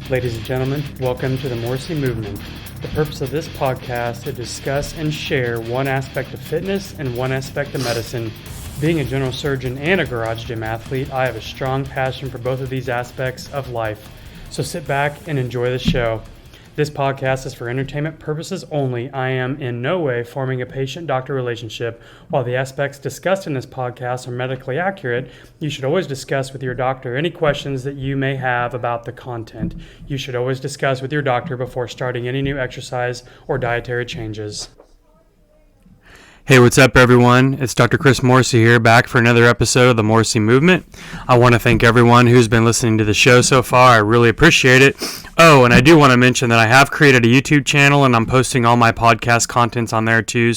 Ladies and gentlemen, welcome to the Morrissey Movement. The purpose of this podcast is to discuss and share one aspect of fitness and one aspect of medicine. Being a general surgeon and a garage gym athlete, I have a strong passion for both of these aspects of life. So sit back and enjoy the show. This podcast is for entertainment purposes only. I am in no way forming a patient-doctor relationship. While the aspects discussed in this podcast are medically accurate, you should always discuss with your doctor any questions that you may have about the content. You should always discuss with your doctor before starting any new exercise or dietary changes. Hey, what's up, everyone? It's Dr. Chris Morrissey here, back for another episode of the Morrissey Movement. I want to thank everyone who's been listening to the show so far. I really appreciate it. Oh, and I do want to mention that I have created a YouTube channel, and I'm posting all my podcast contents on there too.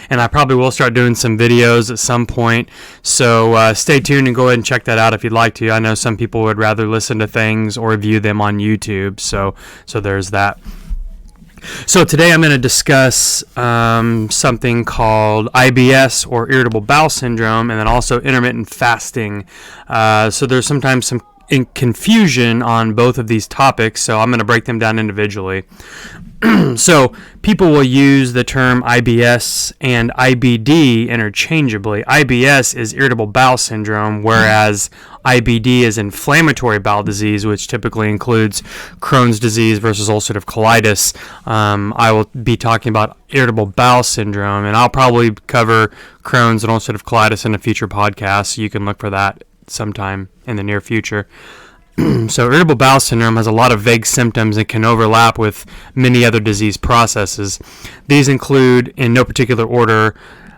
And I probably will start doing some videos at some point. So stay tuned and go ahead and check that out if you'd like to. I know some people would rather listen to things or view them on YouTube. So there's that. So today I'm going to discuss something called IBS or irritable bowel syndrome, and then also intermittent fasting. So there's sometimes some confusion on both of these topics, so I'm going to break them down individually. So people will use the term IBS and IBD interchangeably. IBS is irritable bowel syndrome, whereas IBD is inflammatory bowel disease, which typically includes Crohn's disease versus ulcerative colitis. I will be talking about irritable bowel syndrome, and I'll probably cover Crohn's and ulcerative colitis in a future podcast, so you can look for that sometime in the near future. So irritable bowel syndrome has a lot of vague symptoms and can overlap with many other disease processes. These include, in no particular order,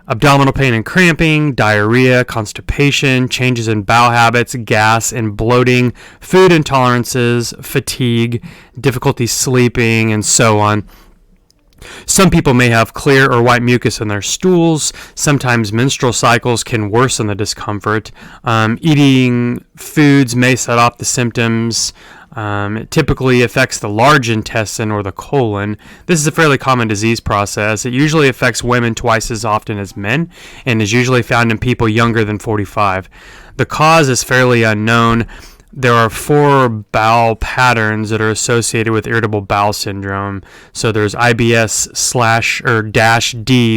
abdominal pain and cramping, diarrhea, constipation, changes in bowel habits, gas and bloating, food intolerances, fatigue, difficulty sleeping, and so on. Some people may have clear or white mucus in their stools. Sometimes menstrual cycles can worsen the discomfort. Eating foods may set off the symptoms. It typically affects the large intestine or the colon. This is a fairly common disease process. It usually affects women twice as often as men and is usually found in people younger than 45. The cause is fairly unknown. There are 4 bowel patterns that are associated with irritable bowel syndrome. So there's IBS/-D,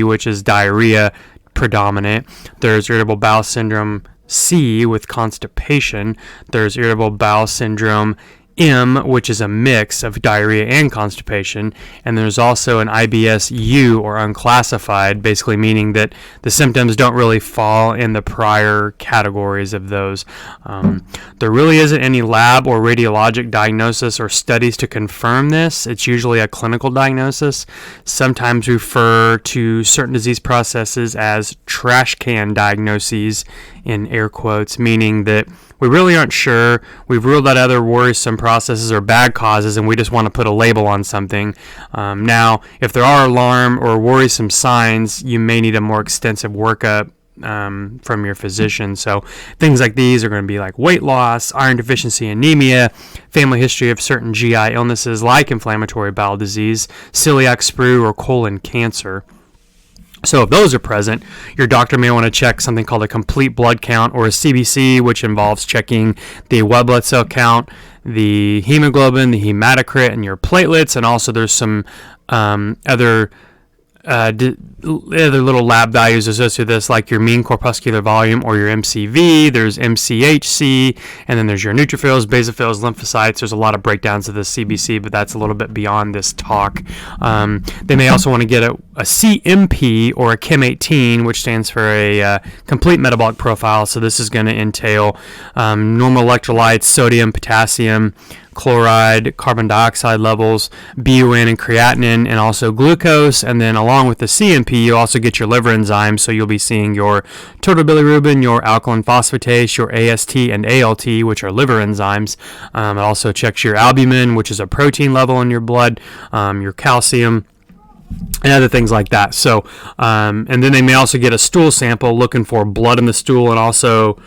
which is diarrhea predominant. There's irritable bowel syndrome C with constipation. There's irritable bowel syndrome M, which is a mix of diarrhea and constipation, and there's also an IBS-U, or unclassified, basically meaning that the symptoms don't really fall in the prior categories of those. There really isn't any lab or radiologic diagnosis or studies to confirm this. It's usually a clinical diagnosis. Sometimes refer to certain disease processes as trash can diagnoses, in air quotes, meaning that we really aren't sure. We've ruled out other worrisome processes or bad causes, and we just want to put a label on something. Now, if there are alarm or worrisome signs, you may need a more extensive workup from your physician. So things like these are going to be like weight loss, iron deficiency, anemia, family history of certain GI illnesses like inflammatory bowel disease, celiac sprue, or colon cancer. So if those are present, your doctor may want to check something called a complete blood count, or a CBC, which involves checking the white blood cell count, the hemoglobin, the hematocrit, and your platelets. And also there's some other little lab values associated with this, like your mean corpuscular volume, or your MCV. There's MCHC, and then there's your neutrophils, basophils, lymphocytes. There's a lot of breakdowns of the CBC, but that's a little bit beyond this talk. They may also want to get a CMP, or a Chem18, which stands for a complete metabolic profile. So this is going to entail normal electrolytes, sodium, potassium, chloride, carbon dioxide levels, BUN and creatinine, and also glucose. And then along with the CMP, you also get your liver enzymes. So you'll be seeing your total bilirubin, your alkaline phosphatase, your AST and ALT, which are liver enzymes. It also checks your albumin, which is a protein level in your blood, your calcium, and other things like that. So, and then they may also get a stool sample looking for blood in the stool, and also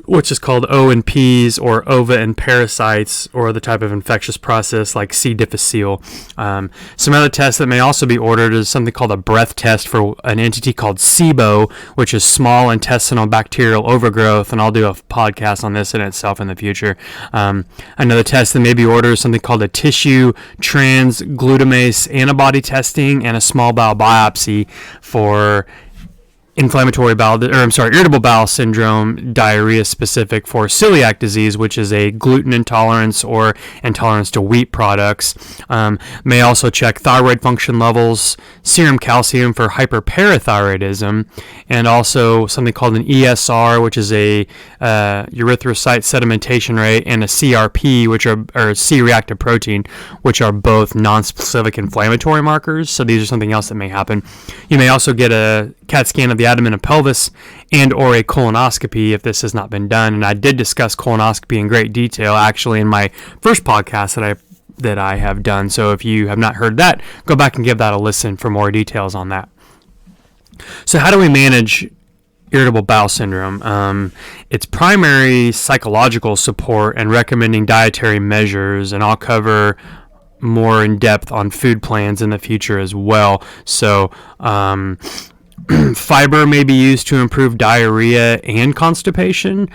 which is called O and Ps, or ova and parasites, or the type of infectious process like C. difficile. Some other tests that may also be ordered is something called a breath test for an entity called SIBO, which is small intestinal bacterial overgrowth, and I'll do a podcast on this in itself in the future. Another test that may be ordered is something called a tissue transglutamase antibody testing, and a small bowel biopsy for irritable bowel syndrome, diarrhea specific for celiac disease, which is a gluten intolerance or intolerance to wheat products. May also check thyroid function levels, serum calcium for hyperparathyroidism, and also something called an ESR, which is a erythrocyte sedimentation rate, and a CRP, which are C-reactive protein, which are both non-specific inflammatory markers. So these are something else that may happen. You may also get a CAT scan of the abdomen and pelvis, and or a colonoscopy if this has not been done. And I did discuss colonoscopy in great detail actually in my first podcast that I have done. So if you have not heard that, go back and give that a listen for more details on that. So how do we manage irritable bowel syndrome? It's primary psychological support and recommending dietary measures, and I'll cover more in depth on food plans in the future as well. So fiber may be used to improve diarrhea and constipation,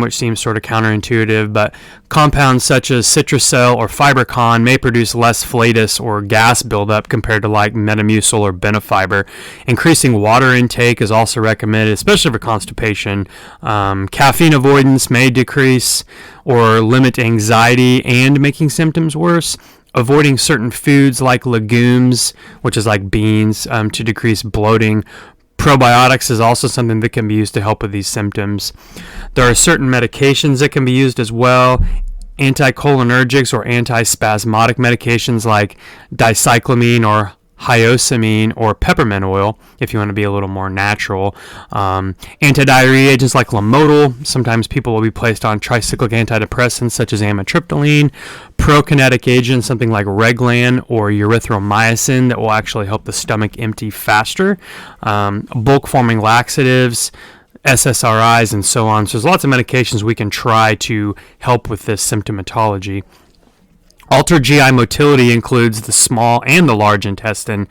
which seems sort of counterintuitive, but compounds such as Citracel or FiberCon may produce less flatus or gas buildup compared to like Metamucil or Benefiber. Increasing water intake is also recommended, especially for constipation. Caffeine avoidance may decrease or limit anxiety and making symptoms worse. Avoiding certain foods like legumes, which is like beans, to decrease bloating. Probiotics is also something that can be used to help with these symptoms. There are certain medications that can be used as well. Anticholinergics or antispasmodic medications like dicyclamine or hyoscine or peppermint oil, if you want to be a little more natural. Anti-diarrhea agents like Lomotil. Sometimes people will be placed on tricyclic antidepressants such as amitriptyline. Prokinetic agents, something like Reglan or erythromycin, that will actually help the stomach empty faster. Bulk-forming laxatives, SSRIs, and so on. So there's lots of medications we can try to help with this symptomatology. Altered GI motility includes the small and the large intestine.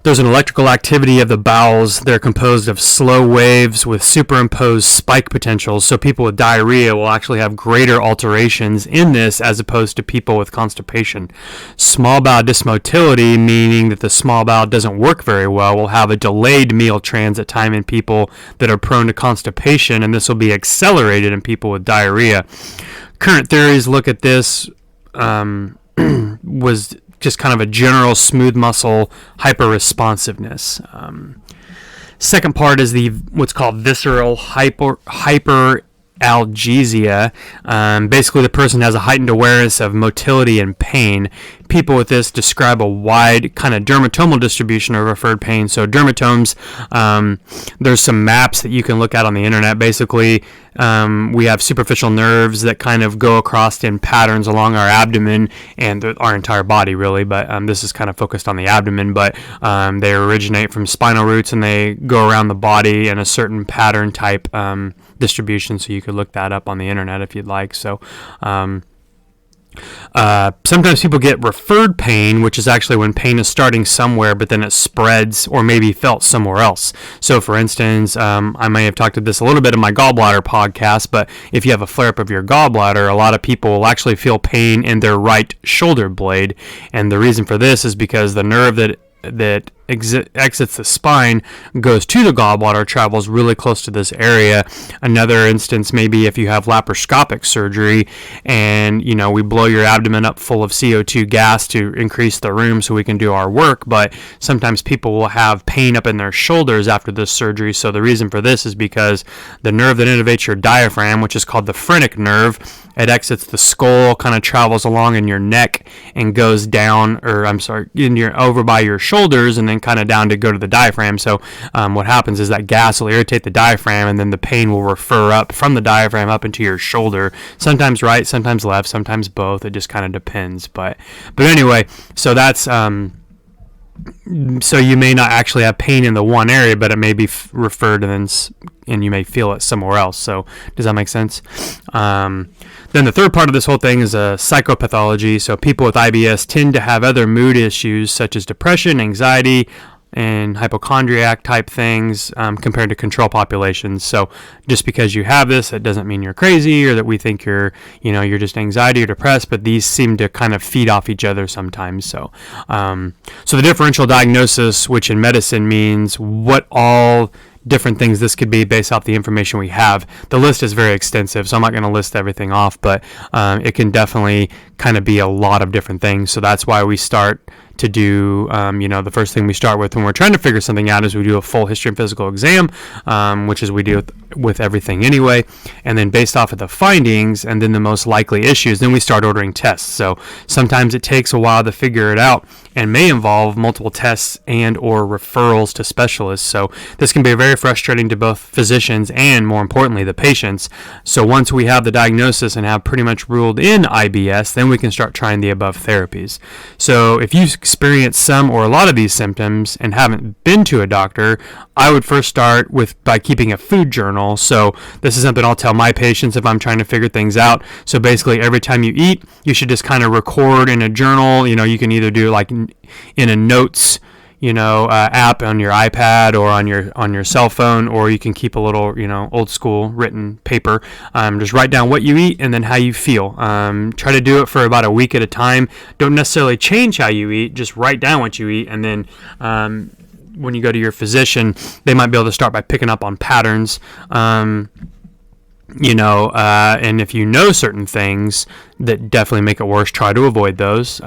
There's an electrical activity of the bowels. They're composed of slow waves with superimposed spike potentials. So people with diarrhea will actually have greater alterations in this as opposed to people with constipation. Small bowel dysmotility, meaning that the small bowel doesn't work very well, will have a delayed meal transit time in people that are prone to constipation, and this will be accelerated in people with diarrhea. Current theories look at this was just kind of a general smooth muscle hyper-responsiveness. Second part is what's called visceral hyperalgesia. Basically, the person has a heightened awareness of motility and pain. People with this describe a wide kind of dermatomal distribution of referred pain. So dermatomes, there's some maps that you can look at on the internet. Basically, we have superficial nerves that kind of go across in patterns along our abdomen and our entire body, really. But this is kind of focused on the abdomen. But they originate from spinal roots and they go around the body in a certain pattern type distribution. So you could look that up on the internet if you'd like. So sometimes people get referred pain, which is actually when pain is starting somewhere, but then it spreads or maybe felt somewhere else. So, for instance, I may have talked about this a little bit in my gallbladder podcast, but if you have a flare-up of your gallbladder, a lot of people will actually feel pain in their right shoulder blade. And the reason for this is because the nerve that exits the spine goes to the gallbladder, travels really close to this area. Another instance may be if you have laparoscopic surgery and we blow your abdomen up full of CO2 gas to increase the room so we can do our work, but sometimes people will have pain up in their shoulders after this surgery. So the reason for this is because the nerve that innervates your diaphragm, which is called the phrenic nerve, it exits the skull, kind of travels along in your neck and goes down, over by your shoulders and then kind of down to go to the diaphragm. So what happens is that gas will irritate the diaphragm and then the pain will refer up from the diaphragm up into your shoulder. Sometimes right, sometimes left, sometimes both. It just kind of depends. But anyway, so that's So you may not actually have pain in the one area, but it may be referred and you may feel it somewhere else. So does that make sense? Then the third part of this whole thing is psychopathology. So people with IBS tend to have other mood issues such as depression, anxiety, and hypochondriac type things compared to control populations. So just because you have this, it doesn't mean you're crazy or that we think you're just anxiety or depressed, but these seem to kind of feed off each other sometimes. So the differential diagnosis, which in medicine means what all different things this could be based off the information we have. The list is very extensive, so I'm not going to list everything off, but it can definitely kind of be a lot of different things. So that's why we start to do, the first thing we start with when we're trying to figure something out is we do a full history and physical exam, which is we do with everything anyway. And then based off of the findings and then the most likely issues, then we start ordering tests. So sometimes it takes a while to figure it out and may involve multiple tests and or referrals to specialists. So this can be very frustrating to both physicians and, more importantly, the patients. So once we have the diagnosis and have pretty much ruled in IBS, then we can start trying the above therapies. So if you experience some or a lot of these symptoms and haven't been to a doctor, I would first start by keeping a food journal. So this is something I'll tell my patients if I'm trying to figure things out. So basically every time you eat, you should just kind of record in a journal. You can either do like in a notes app on your iPad or on your cell phone, or you can keep a little old school written paper. Just write down what you eat and then how you feel. Try to do it for about a week at a time. Don't necessarily change how you eat, just write down what you eat, and then when you go to your physician, they might be able to start by picking up on patterns. And if you know certain things that definitely make it worse, try to avoid those.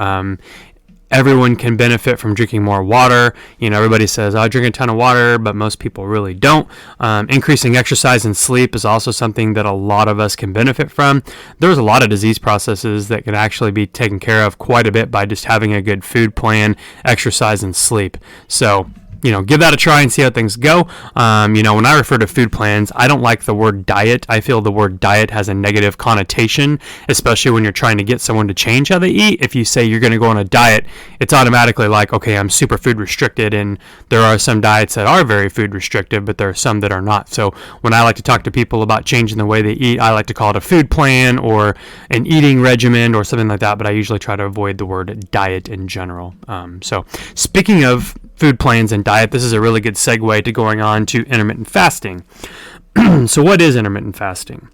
Everyone can benefit from drinking more water. Everybody says, I drink a ton of water, but most people really don't. Increasing exercise and sleep is also something that a lot of us can benefit from. There's a lot of disease processes that can actually be taken care of quite a bit by just having a good food plan, exercise, and sleep. So give that a try and see how things go. When I refer to food plans, I don't like the word diet. I feel the word diet has a negative connotation, especially when you're trying to get someone to change how they eat. If you say you're going to go on a diet, it's automatically like, okay, I'm super food restricted, and there are some diets that are very food restrictive, but there are some that are not. So when I like to talk to people about changing the way they eat, I like to call it a food plan or an eating regimen or something like that, but I usually try to avoid the word diet in general. So speaking of food plans and diet, this is a really good segue to going on to intermittent fasting. So what is intermittent fasting?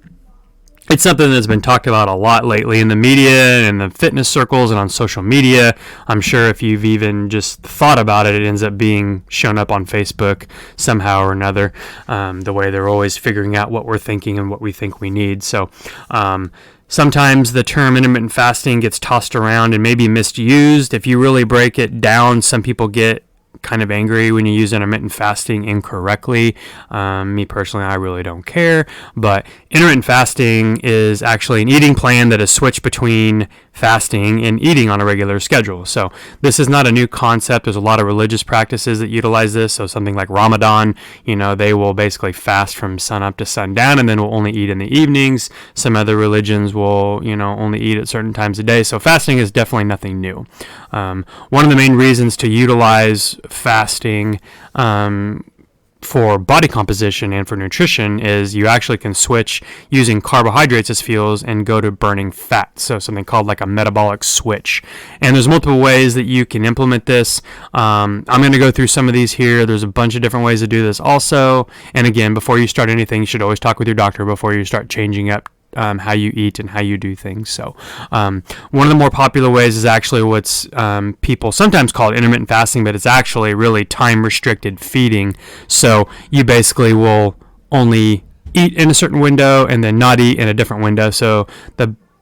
It's something that's been talked about a lot lately in the media and the fitness circles and on social media. I'm sure if you've even just thought about it, it ends up being shown up on Facebook somehow or another, the way they're always figuring out what we're thinking and what we think we need. So sometimes the term intermittent fasting gets tossed around and maybe misused. If you really break it down, some people get kind of angry when you use intermittent fasting incorrectly. Me personally, I really don't care, but intermittent fasting is actually an eating plan that is switched between fasting and eating on a regular schedule. So this is not a new concept. There's a lot of religious practices that utilize this. So something like Ramadan, they will basically fast from sunup to sundown and then will only eat in the evenings. Some other religions will, only eat at certain times a day. So fasting is definitely nothing new. One of the main reasons to utilize fasting for body composition and for nutrition is you actually can switch using carbohydrates as fuels and go to burning fat. So something called like a metabolic switch. And there's multiple ways that you can implement this. I'm going to go through some of these here. There's a bunch of different ways to do this also. And again, before you start anything, you should always talk with your doctor before you start changing up how you eat and how you do things. So one of the more popular ways is actually what's people sometimes call it intermittent fasting, but it's actually really time restricted feeding. So you basically will only eat in a certain window and then not eat in a different window. So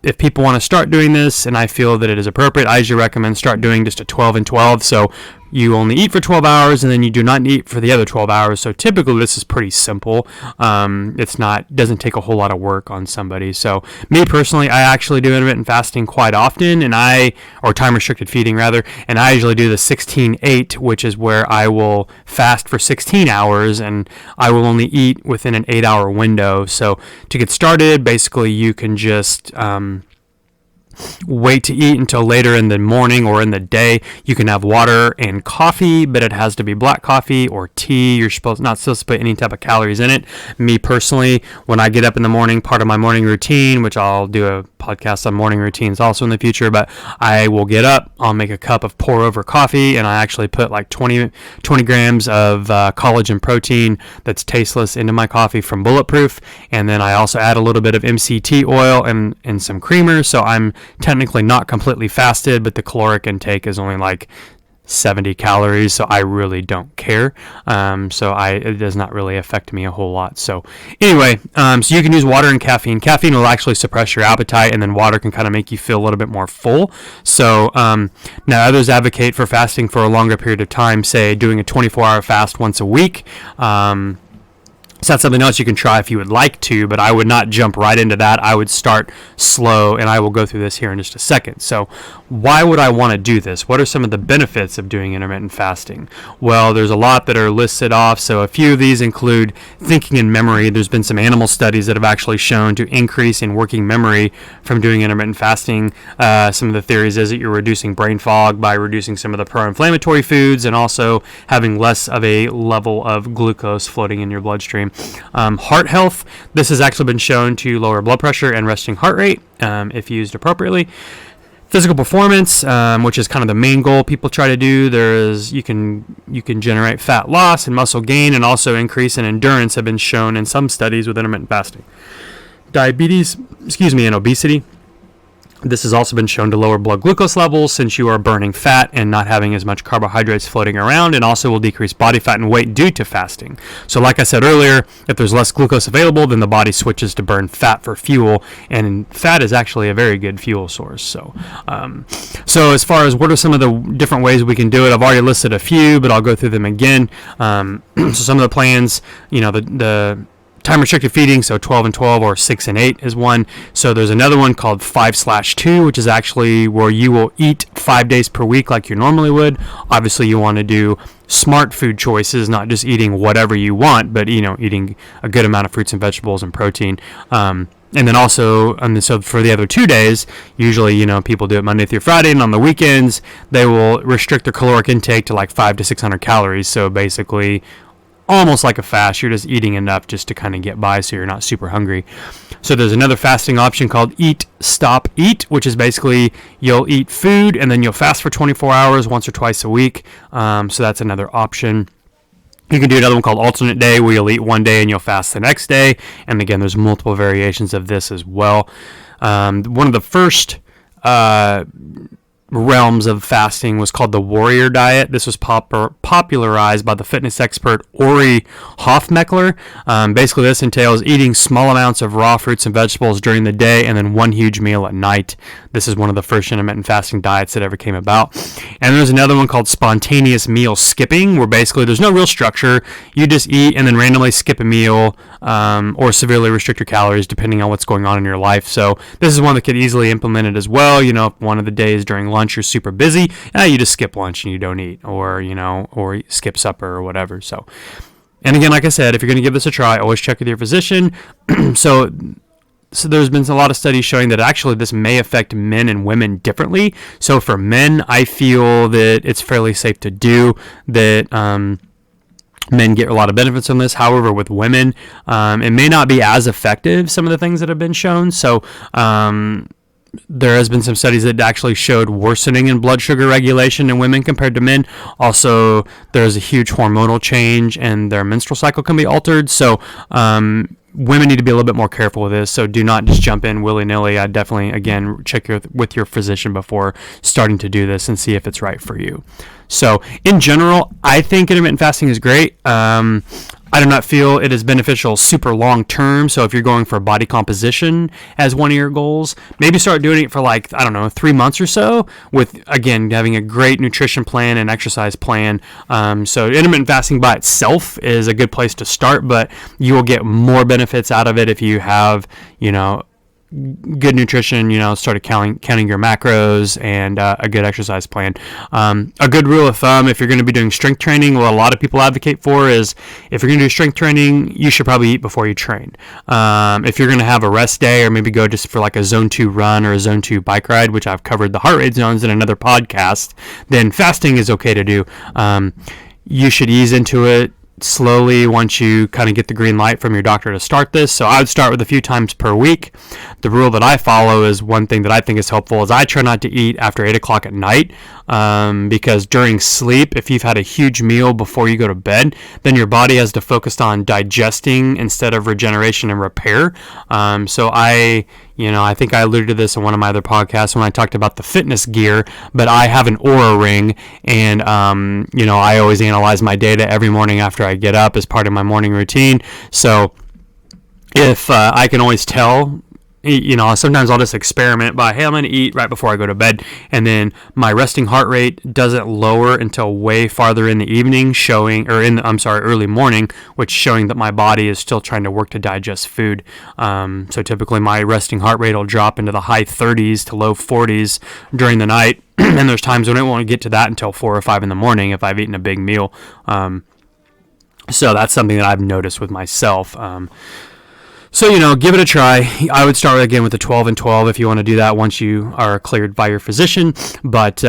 if people want to start doing this, and I feel that it is appropriate, I usually recommend start doing just a 12 and 12. So you only eat for 12 hours and then you do not eat for the other 12 hours. So typically this is pretty simple. Doesn't take a whole lot of work on somebody. So me personally, I actually do intermittent fasting quite often, or time restricted feeding rather, and I usually do the 16-8, which is where I will fast for 16 hours and I will only eat within an 8-hour window. So to get started, basically you can just wait to eat until later in the morning or in the day. You can have water and coffee, but it has to be black coffee or tea. You're not supposed to put any type of calories in it. Me personally, when I get up in the morning, part of my morning routine, which I'll do a podcast on morning routines also in the future, but I will get up, I'll make a cup of pour over coffee, and I actually put like 20 grams of collagen protein that's tasteless into my coffee from Bulletproof, and then I also add a little bit of MCT oil and some creamer, so I'm technically not completely fasted, but the caloric intake is only like 70 calories, so I really don't care. It does not really affect me a whole lot. So anyway, so you can use water and caffeine. Caffeine will actually suppress your appetite, and then water can kind of make you feel a little bit more full. So now others advocate for fasting for a longer period of time, say doing a 24-hour fast once a week. So that's something else you can try if you would like to, but I would not jump right into that. I would start slow, and I will go through this here in just a second. So why would I want to do this? What are some of the benefits of doing intermittent fasting? Well, there's a lot that are listed off. So a few of these include thinking and memory. There's been some animal studies that have actually shown to increase in working memory from doing intermittent fasting. Some of the theories is that you're reducing brain fog by reducing some of the pro-inflammatory foods and also having less of a level of glucose floating in your bloodstream. Heart health. This has actually been shown to lower blood pressure and resting heart rate if used appropriately. Physical performance, which is kind of the main goal people try to do. You can generate fat loss and muscle gain, and also increase in endurance have been shown in some studies with intermittent fasting. Diabetes, and obesity. This has also been shown to lower blood glucose levels since you are burning fat and not having as much carbohydrates floating around, and also will decrease body fat and weight due to fasting. So like I said earlier, if there's less glucose available, then the body switches to burn fat for fuel, and fat is actually a very good fuel source. So as far as what are some of the different ways we can do it, I've already listed a few, but I'll go through them again. So some of the plans, the time restricted feeding, so 12 and 12 or 6 and 8 is one. So there's another one called 5/2, which is actually where you will eat 5 days per week like you normally would. Obviously, you want to do smart food choices, not just eating whatever you want, but eating a good amount of fruits and vegetables and protein. And then also, so for the other 2 days, usually, people do it Monday through Friday, and on the weekends, they will restrict their caloric intake to like 500 to 600 calories. So basically, almost like a fast. You're just eating enough just to kind of get by so you're not super hungry. So there's another fasting option called Eat, Stop, Eat, which is basically you'll eat food and then you'll fast for 24 hours once or twice a week. So that's another option. You can do another one called Alternate Day, where you'll eat one day and you'll fast the next day. And again, there's multiple variations of this as well. One of the first realms of fasting was called the warrior diet. This was popularized by the fitness expert Ori Hofmeckler. Basically, this entails eating small amounts of raw fruits and vegetables during the day and then one huge meal at night. This is one of the first intermittent fasting diets that ever came about. And there's another one called spontaneous meal skipping, where basically there's no real structure. You just eat and then randomly skip a meal or severely restrict your calories depending on what's going on in your life. So this is one that could easily implement it as well. If one of the days during lunch you're super busy, you just skip lunch and you don't eat, or skip supper or whatever. So, and again, like I said, if you're going to give this a try, always check with your physician. So there's been a lot of studies showing that actually this may affect men and women differently. So for men, I feel that it's fairly safe to do that. Men get a lot of benefits from this. However, with women, it may not be as effective, some of the things that have been shown. So there has been some studies that actually showed worsening in blood sugar regulation in women compared to men. Also, there's a huge hormonal change and their menstrual cycle can be altered. So women need to be a little bit more careful with this. So do not just jump in willy-nilly. I definitely, again, check with your physician before starting to do this and see if it's right for you. So in general, I think intermittent fasting is great. I do not feel it is beneficial super long term. So if you're going for body composition as one of your goals, maybe start doing it for 3 months or so, with, again, having a great nutrition plan and exercise plan. So intermittent fasting by itself is a good place to start, but you will get more benefits out of it if you have, good nutrition, started counting your macros, and a good exercise plan. A good rule of thumb, if you're going to be doing strength training, what a lot of people advocate for is if you're going to do strength training, you should probably eat before you train. If you're going to have a rest day, or maybe go just for like a zone 2 run or a zone 2 bike ride, which I've covered the heart rate zones in another podcast, then fasting is okay to do. You should ease into it slowly once you kind of get the green light from your doctor to start this. So I would start with a few times per week. The rule that I follow is one thing that I think is helpful is I try not to eat after 8 o'clock at night, because during sleep, if you've had a huge meal before you go to bed, then your body has to focus on digesting instead of regeneration and repair. So I think I alluded to this in one of my other podcasts when I talked about the fitness gear, but I have an Oura ring, and I always analyze my data every morning after I get up as part of my morning routine. So if I can always tell, sometimes I'll just experiment by, hey, I'm going to eat right before I go to bed, and then my resting heart rate doesn't lower until way farther in the evening, early morning, which showing that my body is still trying to work to digest food. So typically my resting heart rate will drop into the high 30s to low 40s during the night, and there's times when it won't get to that until 4 or 5 in the morning if I've eaten a big meal. So that's something that I've noticed with myself. So, give it a try. I would start again with the 12 and 12 if you want to do that once you are cleared by your physician. But,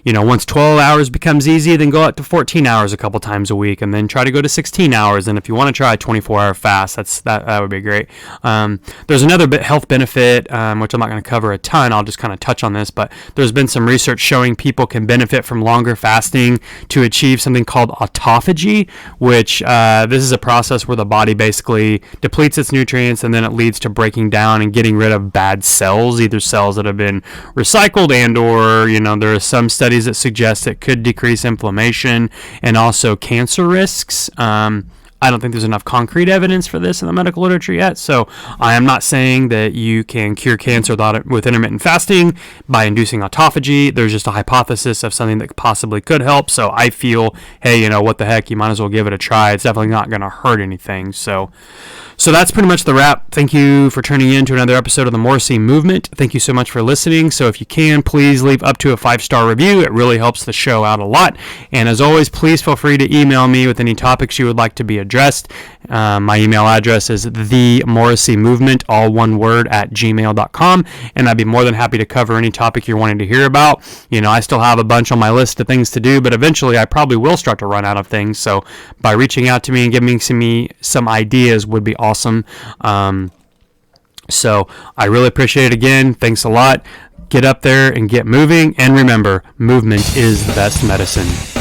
once 12 hours becomes easy, then go up to 14 hours a couple times a week, and then try to go to 16 hours. And if you want to try a 24-hour fast, that would be great. There's another health benefit, which I'm not going to cover a ton. I'll just kind of touch on this. But there's been some research showing people can benefit from longer fasting to achieve something called autophagy, which this is a process where the body basically depletes its nutrients, and then it leads to breaking down and getting rid of bad cells, either cells that have been recycled or there are some studies that suggest it could decrease inflammation and also cancer risks. I don't think there's enough concrete evidence for this in the medical literature yet, so I am not saying that you can cure cancer with intermittent fasting by inducing autophagy. There's just a hypothesis of something that possibly could help, so I feel, hey, what the heck, you might as well give it a try. It's definitely not going to hurt anything. So that's pretty much the wrap. Thank you for tuning in to another episode of the Morrissey Movement. Thank you so much for listening. So if you can, please leave up to a 5-star review. It really helps the show out a lot. And as always, please feel free to email me with any topics you would like to be addressed. My email address is themorrisseymovement, all one word, @gmail.com. And I'd be more than happy to cover any topic you're wanting to hear about. I still have a bunch on my list of things to do, but eventually I probably will start to run out of things. So by reaching out to me and giving me some ideas would be awesome. So I really appreciate it again. Thanks a lot. Get up there and get moving. And remember, movement is the best medicine.